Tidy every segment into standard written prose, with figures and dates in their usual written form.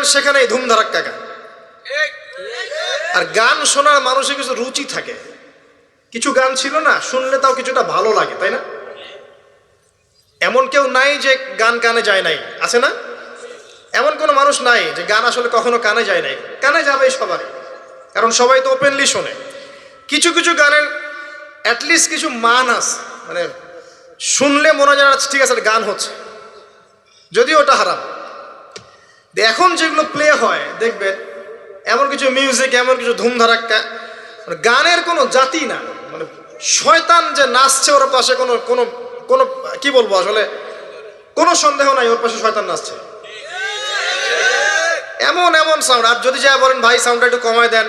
যাবেন সেখানেই ধুমধারাক্কা গান। আর গান শোনার মানুষের কিছু রুচি থাকে, কিছু গান ছিল না শুনলে তাও কিছুটা ভালো লাগে, তাই না? এমন কেউ নাই যে গান কানে যায় নাই, আছে না? এমন কোনো মানুষ নাই যে গান আসলে কখনো কানে যায় নাই। কানে যাবে সবারই, কারণ সবাই তো ওপেনলি শোনে। কিছু কিছু গানের অ্যাটলিস্ট কিছু মান আছে, মানে শুনলে মনে হয় ঠিক আছে গান হচ্ছে, যদিও ওটা হারাম। এখন যেগুলো প্লে হয় দেখবেন এমন কিছু মিউজিক, এমন কিছু ধুমধারাক্কা, মানে গানের কোনো জাতি না, মানে শয়তান যে নাচছে ওর পাশে কোনো কোনো কোনো কি বলবো আসলে কোনো সন্দেহ নাই ওর পাশে শয়তান নাচছে। এমন এমন সাউন্ড, আর যদি যা বলেন ভাই সাউন্ডটা একটু কমায় দেন,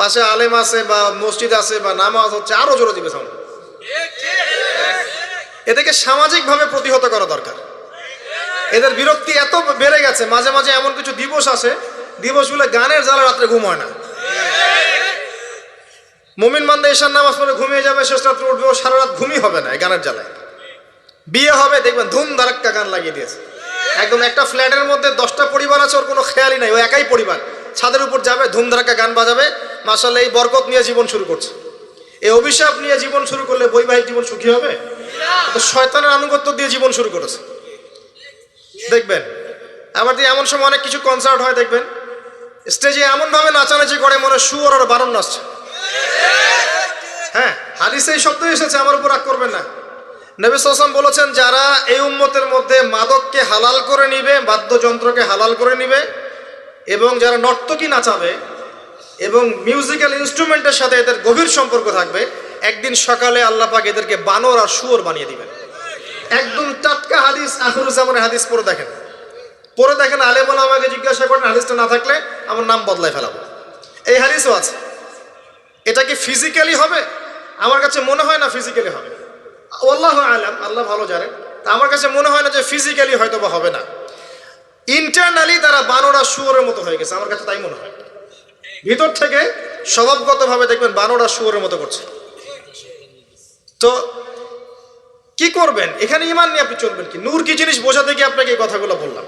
পাশে আলেম আছে বা মসজিদ আছে বা নামাজ হচ্ছে, আরো জোরে দিবে সাউন্ড। এদেরকে সামাজিকভাবে প্রতিহত করা দরকার। এদের বিরক্তি এত বেড়ে গেছে, মাঝে মাঝে এমন কিছু দিবস আছে, দিবসগুলো গানের জ্বালা রাত্রে ঘুম হয় না। মুমিন বান্দা এশার নামাজ পড়ে ঘুমিয়ে যাবে, শেষ রাত্রে উঠবে, ও সারা রাত ঘুমই হবে না এই গানের জ্বালায়। বিয়ে হবে দেখবেন ধুম ধারাক্কা গান লাগিয়ে দিয়েছে, একদম একটা ফ্ল্যাটের মধ্যে 10টা পরিবার আছে, ওর কোনো খেয়ালই নাই, ও একাই পরিবার, ছাদের উপর যাবে ধুম ধারাক্কা গান বাজাবে, মাশাআল্লাহ এই বরকত নিয়ে জীবন শুরু করছে। এই অভিশাপ নিয়ে জীবন শুরু করলে বৈবাহিক জীবন সুখী হবে? তো শয়তানের আনুগত্য দিয়ে জীবন শুরু করেছে দেখবেন। আবার দিয়ে এমন সময় অনেক কিছু কনসার্ট হয় দেখবেন, স্টেজে এমনভাবে নাচানাচি করে মনে শুয়োর আর বারণ নাচছে। হ্যাঁ, হাদিসে এই শব্দ এসেছে, আমার উপর রাগ করবেন না। নবী সাল্লাল্লাহু আলাইহি ওয়াসাল্লাম বলেছেন, যারা এই উম্মতের মধ্যে মাদককে হালাল করে নিবে, বাদ্যযন্ত্রকে হালাল করে নিবে, এবং যারা নর্তকী নাচাবে এবং মিউজিক্যাল ইনস্ট্রুমেন্টের সাথে এদের গভীর সম্পর্ক থাকবে, একদিন সকালে আল্লাহ পাক এদেরকে বানর আর শুয়োর বানিয়ে দিবেন। একদম টাটকা হাদিস, আখিরুজ্জামানের হাদিস। পড়ে দেখেন, আলেম ওলামাকে জিজ্ঞাসা করেন, হাদিসটা না থাকলে আমার নাম বদলায় ফেলাবো। এই হাদিসও আছে। এটা কি ফিজিক্যালি হবে? আমার কাছে মনে হয় না ফিজিক্যালি হবে, আল্লাহু আলাম, আল্লাহ ভালো জানেন। তা আমার কাছে মনে হয় না যে ফিজিক্যালি হয়তো বা হবে না, ইন্টারনালি তারা বানর আর শুয়োরের মতো হয়ে গেছে, আমার কাছে তাই মনে হয়। ভিতর থেকে স্বভাবগতভাবে দেখবেন বানর আর শুয়োরের মতো করছে। তো কি করবেন? এখানে ঈমান নিয়ে আপনি চলবেন কি? নূর কি জিনিস বোঝাতে গিয়ে আপনাকে এই কথাগুলো বললাম।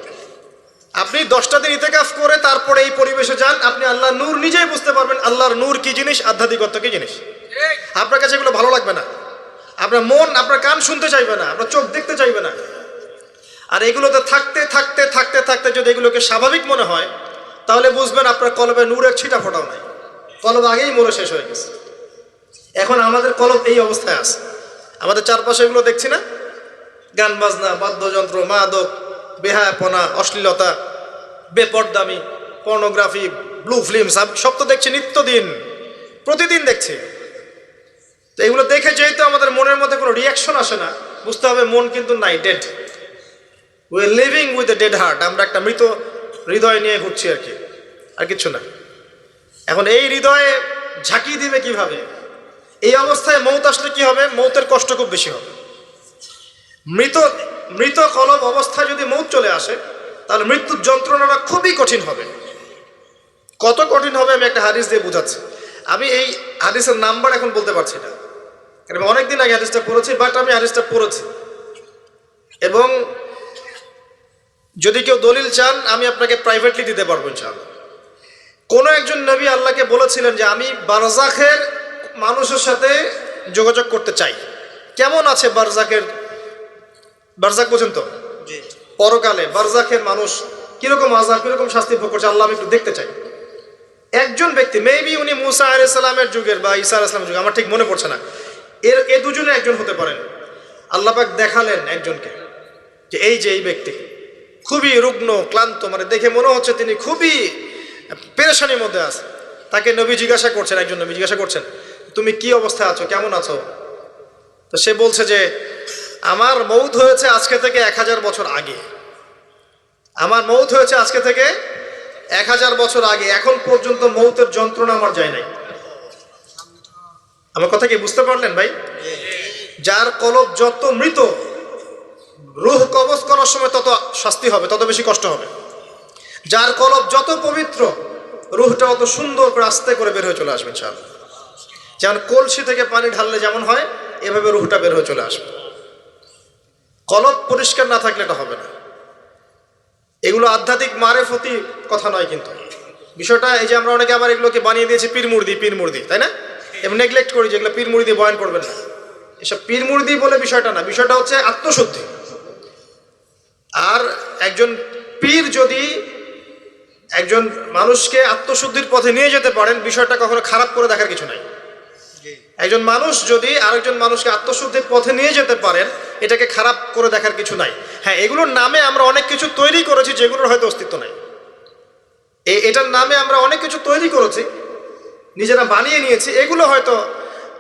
আপনি 10টা দিন ইতিকাফ করে তারপরে এই পরিবেশে যান, আপনি আল্লাহর নূর নিজেই বুঝতে পারবেন, আল্লাহর নূর কি জিনিস, আধ্যাত্মিকত্ব কি জিনিস। আপনার কাছে এগুলো ভালো লাগবে না, আপনার মন, আপনার কান শুনতে চাইবে না, আপনার চোখ দেখতে চাইবে না। আর এগুলোতে থাকতে থাকতে থাকতে থাকতে যদি এগুলোকে স্বাভাবিক মনে হয়, তাহলে বুঝবেন আপনার কলবে নূরের ছিটা ফোটাও নাই, কলব আগেই মরে শেষ হয়ে গেছে। এখন আমাদের কলব এই অবস্থায় আছে, আমাদের চারপাশে এগুলো দেখছি না, গান বাজনা, বাদ্যযন্ত্র, মাদক, বেহায়াপনা, অশ্লীলতা, বেপরদামি, পর্নোগ্রাফি, ব্লু ফিল্ম, সব তো দেখছি নিত্যদিন, প্রতিদিন দেখছি। তো এগুলো দেখে যেহেতু আমাদের মনের মধ্যে কোনো রিয়াকশন আসে না, বুঝতে হবে মন কিন্তু নাই, dead. We are living with a dead heart. আমরা একটা মৃত হৃদয় নিয়ে ঘুরছি আর কিছু না। এখন এই হৃদয়ে ঝাঁকি দিবে কিভাবে? এই অবস্থায় মৌত আসলে কি হবে? মৌতের কষ্ট খুব বেশি হবে। মৃত কলব অবস্থায় যদি মৌত চলে আসে, তাহলে মৃত্যুর যন্ত্রণাটা খুবই কঠিন হবে। কত কঠিন হবে আমি একটা হাদিস দিয়ে বুঝাচ্ছি। আমি এই হাদিসের নাম্বার এখন বলতে পারছি না, কারণ অনেকদিন আগে হাদিসটা পড়েছি, বাট আমি হাদিসটা পড়েছি। এবং যদি কেউ দলিল চান আমি আপনাকে প্রাইভেটলি দিতে পারবো ইনশাআল্লাহ। কোনো একজন নবী আল্লাহকে বলেছিলেন যে আমি বারজাখের মানুষের সাথে যোগাযোগ করতে চাই। কেমন আছে বারজাখ পর্যন্ত, পরকালে বারজাখের মানুষ কিরকম আযাব, কিরকম শাস্তি ভোগ করছে, আল্লাহ আমি একটু দেখতে চাই। একজন ব্যক্তি, মেবি উনি মুসা আলাইহিস সালামের যুগের বা ঈসা আলাইহিস সালামের যুগের, আমার ঠিক মনে পড়ছে না, এ দুজনে একজন হতে পারেন। আল্লাহ পাক দেখালেন একজনকে যে এই ব্যক্তি খুবই রুগ্ন, ক্লান্ত, মানে দেখে মনে হচ্ছে তিনি খুবই পেরেশানির মধ্যে আছে। তাকে নবী জিজ্ঞাসা করছেন, একজন নবী জিজ্ঞাসা করছেন, তুমি কি অবস্থায় আছো, কেমন আছো? তো সে বলছে যে আমার মৌত হয়েছে আজকে থেকে 1000 বছর আগে, আমার মৌত হয়েছে আজকে থেকে 1000 বছর আগে, এখন পর্যন্ত মৌতের যন্ত্রণা আমার যায় নাই। আমার কথা কি বুঝতে পারলেন ভাই? যার কলব যত মৃত, রূহ কবজ করার সময় তত শাস্তি হবে, তত বেশি কষ্ট হবে। যার কলব যত পবিত্র, রূহটা অত সুন্দর করে আস্তে করে বের হয়ে চলে আসবে ইনশাআল্লাহ। যেমন কলসি থেকে পানি ঢাললে যেমন হয়, এভাবে রূহটা বের হয়ে চলে আসবে। কলব পরিষ্কার না থাকলে এটা হবে না। এগুলো আধ্যাত্মিক মারেফতি কথা নয়, কিন্তু বিষয়টা এই যে আমরা অনেকে আবার এগুলোকে বানিয়ে দিয়েছি পীর মুর্দি, তাই না? এবং নেগলেক্ট করি যেগুলো পীর মুর্দি বয়ান করবেন না, এসব পীর মুর্দি বলে বিষয়টা না। বিষয়টা হচ্ছে আত্মশুদ্ধি। আর একজন পীর যদি একজন মানুষকে আত্মশুদ্ধির পথে নিয়ে যেতে পারেন, বিষয়টা কখনো খারাপ করে দেখার কিছু নাই। একজন মানুষ যদি আরেকজন মানুষকে আত্মশুদ্ধির পথে নিয়ে যেতে পারেন, এটাকে খারাপ করে দেখার কিছু নাই। হ্যাঁ, এগুলোর নামে আমরা অনেক কিছু তৈরি করেছি যেগুলোর হয়তো অস্তিত্ব নাই। এটার নামে আমরা অনেক কিছু তৈরি করেছি, নিজেরা বানিয়ে নিয়েছি। এগুলো হয়তো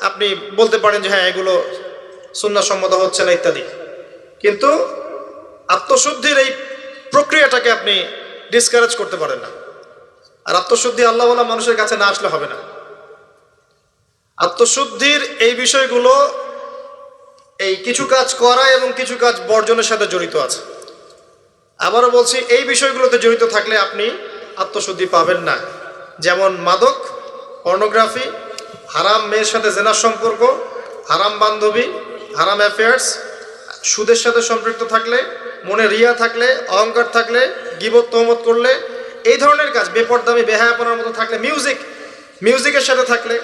আপনি বলতে পারেন যে হ্যাঁ এগুলো সুন্নাহসম্মত হচ্ছে না ইত্যাদি, কিন্তু আত্মশুদ্ধির এই প্রক্রিয়াটাকে আপনি ডিসকারেজ করতে পারেন না। আর আত্মশুদ্ধি আল্লাহওয়ালা মানুষের কাছে না আসলে হবে না। আত্মশুদ্ধির এই বিষয়গুলো এই কিছু কাজ করা এবং কিছু কাজ বর্জনের সাথে জড়িত আছে। আবারও বলছি, এই বিষয়গুলোতে জড়িত থাকলে আপনি আত্মশুদ্ধি পাবেন না। যেমন মাদক, পর্নোগ্রাফি, হারাম মেয়ের সাথে জেনার সম্পর্ক, হারাম বান্ধবী, হারাম অ্যাফেয়ার্স, সুদের সাথে সম্পৃক্ত থাকলে, মনে রিয়া থাকলে, অহংকার থাকলে, গীবত তহমত করলে, এই ধরনের কাজ, বেপরদামি বেহায়াপনার মতো থাকলে, মিউজিকের সাথে থাকলে,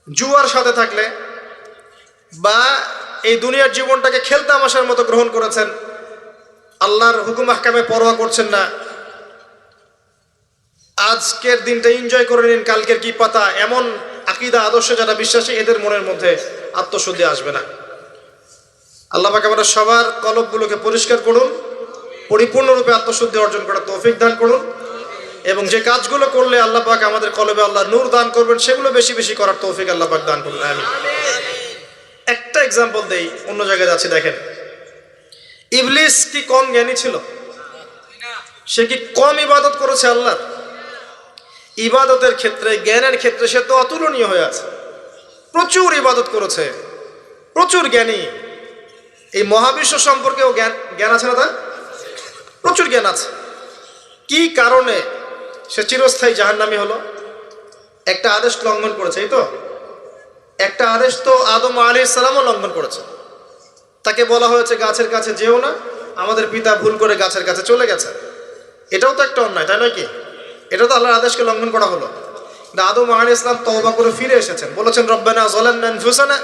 জুয়ার সাথে থাকলে, বা এই দুনিয়ার জীবনটাকে খেলতামাশার মতো গ্রহণ করেছেন, আল্লাহর হুকুম আহকামে পরোয়া করছেন না, আজকের দিনটা এনজয় করে নিন, কালকের কি পাতা, এমন আকীদা আদর্শে যারা বিশ্বাসী, এদের মনের মধ্যে আত্মশুদ্ধি আসবে না। আল্লাহ পাক আমাদের সবার কলবগুলোকে পরিষ্কার করুন, পরিপূর্ণরূপে আত্মশুদ্ধি অর্জন করার তৌফিক দান করুন, এবং যে কাজগুলো করলে আল্লাহ পাক আমাদের কলবে আল্লাহ নূর দান করবেন, সেগুলো বেশি বেশি করার তৌফিক আল্লাহ পাক দান করুন। আমিন। একটা এক্সাম্পল দেই, অন্য জায়গায় যাচ্ছি। দেখেন, ইবলিস কি কম জ্ঞানী ছিল? সে কি কম ইবাদত করেছে আল্লাহর? ইবাদতের ক্ষেত্রে, জ্ঞানের ক্ষেত্রে সে তো অতুলনীয় হয়ে আছে। প্রচুর ইবাদত করেছে, প্রচুর জ্ঞানী। এই মহাবিশ্ব সম্পর্কেও জ্ঞান আছে না? তার প্রচুর জ্ঞান আছে। কি কারণে সে চিরস্থায়ী জাহান্নামী হলো? একটা আদেশ লঙ্ঘন করেছে। এই তো একটা আদেশ তো আদম আলাইহিস সালামও লঙ্ঘন করেছে। তাকে বলা হয়েছে গাছের কাছে যেও না, আমাদের পিতা ভুল করে গাছের কাছে চলে গেছে। এটাও তো একটা অন্যায়, তাই নয় কি? এটা তো আল্লাহর আদেশকে লঙ্ঘন করা হলো। আদম আলাইহিস সালাম তওবা করে ফিরে এসেছেন, বলেছেন রব্বানা যালামনা আনফুসানা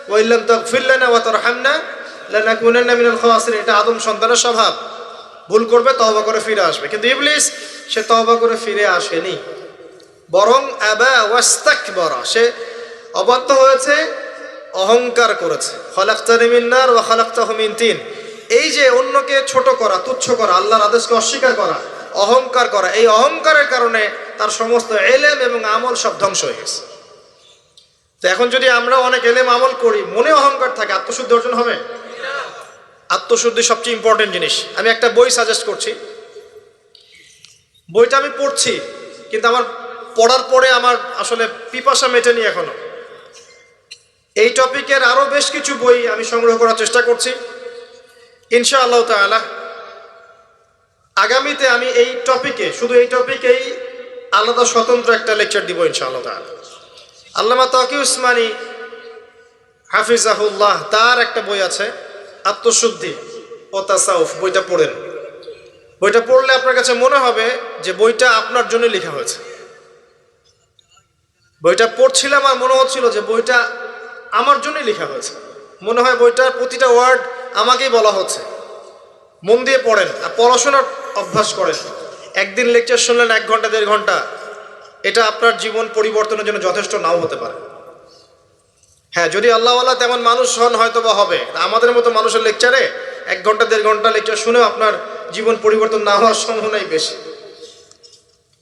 ওয়া ইল্লাম তাগফির লানা ওয়া তারহামনা লানাকুনান্না মিনাল খাসিরিন। এটা আদম সন্তানের স্বভাব, ভুল করবে, তওবা করে ফিরে আসবে। কিন্তু ইবলিস, সে তওবা করে ফিরে আসেনি, বরং আবা ওয়াস্তাকবারা, সে অবাধ্য হয়েছে, অহংকার করেছে। খালাকতানি মিন নার ওয়া খালাকতাহু মিন তিন। এই যে অন্যকে ছোট করা, তুচ্ছ করা, আল্লাহর আদেশকে অস্বীকার করা, অহংকার করা, এই অহংকারের কারণে তার সমস্ত এলেম এবং আমল সব ধ্বংস হয়ে গেছে। তো এখন যদি আমরা অনেক এলেম আমল করি, মনে অহংকার থাকে, আত্মশুদ্ধি অর্জন হবে? আত্মশুদ্ধি সবচেয়ে ইম্পর্টেন্ট জিনিস। আমি একটা বই সাজেস্ট করছি, বইটা আমি পড়ছি, কিন্তু আমার পড়ার পরে আমার আসলে পিপাসা মেটেনি এখনো। এই টপিকের আরো বেশ কিছু বই আমি সংগ্রহ করার চেষ্টা করছি ইনশাআল্লাহ তাআলা। আগামীতে আমি এই টপিকে, শুধু এই টপিকেই আলাদা স্বতন্ত্র একটা লেকচার দিব ইনশাআল্লাহ তাআলা। আল্লামা তাকি উসমানী হাফিজাহুল্লাহ, তার একটা বই আছে আত্মশুদ্ধি ও তাসাউফ। বইটা পড়েন। বইটা পড়লে আপনার কাছে মনে হবে যে বইটা আপনার জন্য লেখা হয়েছে। বইটা পড়ছিলাম আর মনে হচ্ছিল যে বইটা আমার জন্যই লেখা হয়েছে। মনে হয় বইটার প্রতিটা ওয়ার্ড আমাকেই বলা হচ্ছে। মন দিয়ে পড়েন আর পড়াশোনার অভ্যাস করেন। একদিন লেকচার শুনলেন 1 ঘন্টা 1.5 ঘন্টা, এটা আপনার জীবন পরিবর্তনের জন্য যথেষ্ট নাও হতে পারে। হ্যাঁ, যদি আল্লাহওয়ালা তেমন মানুষ হন হয়তো বা হবে। আমাদের মতো মানুষের লেকচারে 1 ঘন্টা 1.5 ঘন্টা লেকচার শুনেও আপনার জীবন পরিবর্তন না হওয়ার সম্ভাবনাই বেশি।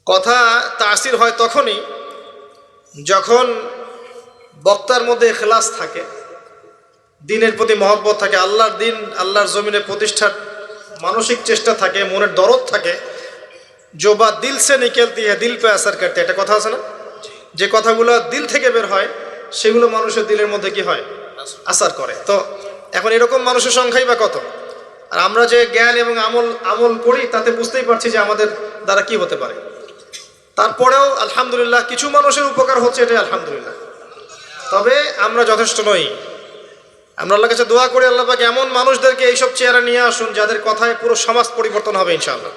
কথা তাসির হয় তখনই যখন বক্তার মধ্যে ইখলাস থাকে, দিনের প্রতি মহব্বত থাকে, আল্লাহর দিন, আল্লাহর জমিনে প্রতিষ্ঠার মানসিক চেষ্টা থাকে, মনের দরদ থাকে। जो बात दिल से निकलती है दिल पे असर करती है, একটা কথা আছে না? যে কথাগুলো দিল থেকে বের হয় সেগুলো মানুষের দিলের মধ্যে কি হয়? আসার করে। তো এখন এরকম মানুষের সংখ্যাই বা কত? আর আমরা যে জ্ঞান এবং আমল করি তাতে বুঝতেই পারছি যে আমাদের দ্বারা কি হতে পারে। তারপরেও আলহামদুলিল্লাহ কিছু মানুষের উপকার হচ্ছে, এটাই আলহামদুলিল্লাহ। তবে আমরা যথেষ্ট নই। আমরা আল্লাহর কাছে দোয়া করি আল্লাহ পাক এমন মানুষদেরকে এইসব চেয়ারে নিয়ে আসুন যাদের কথায় পুরো সমাজ পরিবর্তন হবে ইনশাআল্লাহ,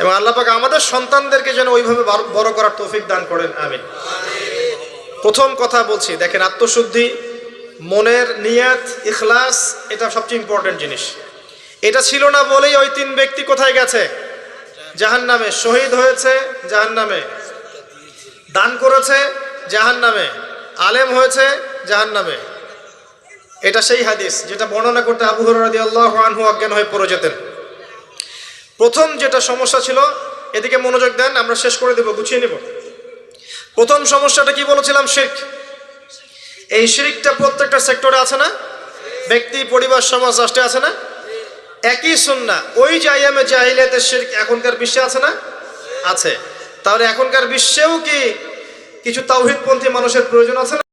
এবং আল্লাহ পাক আমাদের সন্তানদেরকে যেন ওইভাবে বড় করার তৌফিক দান করেন, আমিন। প্রথম কথা বলছি, দেখেন, আত্মশুদ্ধি, মনের নিয়াত, ইখলাস, এটা সবচেয়ে ইম্পর্টেন্ট জিনিস। এটা ছিল না বলেই ওই 3 ব্যক্তি কোথায় গেছে? জাহান্নামে। শহীদ হয়েছে জাহান্নামে, দান করেছে জাহান্নামে, আলেম হয়েছে জাহান্নামে। এটা সেই হাদিস যেটা বর্ণনা করতে আবু হুরায়রা রাদিয়াল্লাহু আনহু অজ্ঞান হয়ে পড়ে যেতেন। প্রথম যেটা সমস্যা ছিল, এদিকে মনোযোগ দেন, আমরা শেষ করে দেব, গুছিয়ে নেব। প্রথম সমস্যাটা কি বলেছিলাম? শিরক। এই শিরকটা প্রত্যেকটা সেক্টরে আছে না? ব্যক্তি, পরিবার, সমাজ, রাষ্ট্রে আছে না? একই সুন্নাহ। ওই যে আইয়ামে জাহিলিয়াতের শিরক এখনকার বিশ্বে আছে না? আছে। তাহলে এখনকার বিশ্বেও কি কিছু তাওহীদপন্থী মানুষের প্রয়োজন আছে না?